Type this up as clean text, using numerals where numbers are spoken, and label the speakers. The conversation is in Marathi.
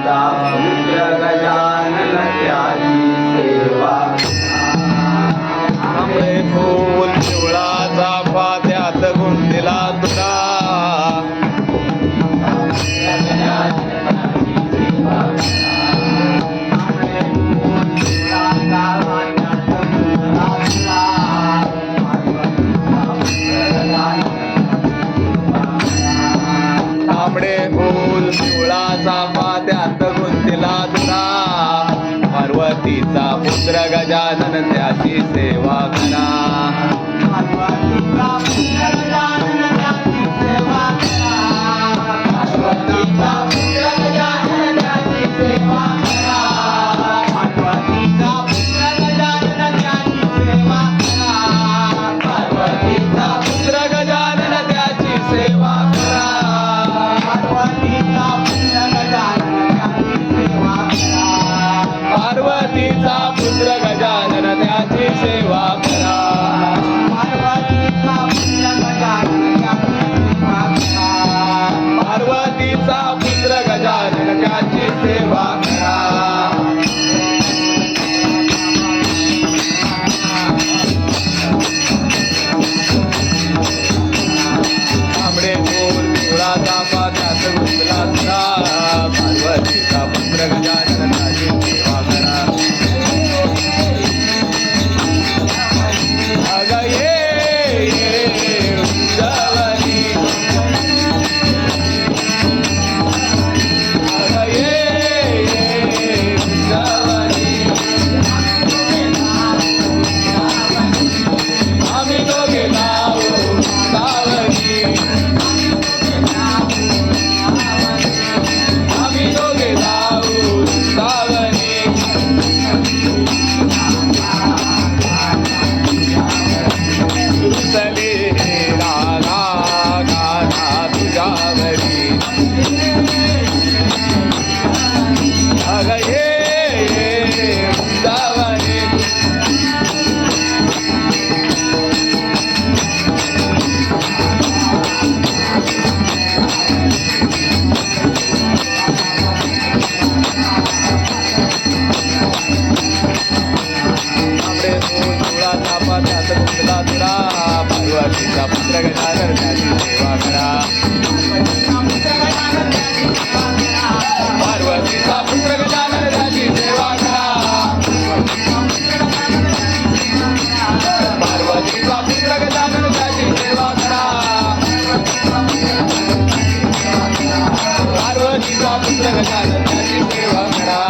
Speaker 1: पुत्र गजानन त्याची सेवा
Speaker 2: आंबे फूल पिवळा चाफा त्यात गुंतीला तुला तांबडे फूल पिवळा चाफा त्यात गुंतीला तुला पार्वतीचा पुत्र गजानन त्याची सेवा करा
Speaker 1: पार्वतीचा पुत्र गजानन त्याची सेवा करा पार्वतीचा पुत्र गजानन त्याची सेवा करा पार्वतीचा पुत्र गजानन त्याची सेवा करा पार्वतीचा
Speaker 2: पुत्र गजानन त्याची सेवा करा
Speaker 1: पार्वतीचा पुत्र गजानन त्याची सेवा करा
Speaker 2: पार्वतीचा पुत्र गजानन त्याची सेवा करा
Speaker 1: पार्वतीचा पुत्र गजानन त्याची सेवा करा
Speaker 2: तांबडे फूल पिवळा चाफा त्यात गुंतला तुला पार्वतीचा पुत्र गजानन त्याची सेवा करा अगं ये वृंदावनी अगं ये वृंदावनी आम्ही दोघे जाऊ वृंदावनी आम्ही दोघे जाऊ वृंदावनी रुसले रागा गाथा तुझ्यावरी अगं ये वृंदावनी तांबडे फूल पिवळा चाफा त्यात गुंतला तुला पार्वतीचा पुत्र गजानन त्याची सेवा करा पार्वतीचा पुत्र गजानन त्याची सेवा करा पार्वतीचा पुत्र गजानन त्याची सेवा करा पार्वतीचा पुत्र गजानन त्याची सेवा करा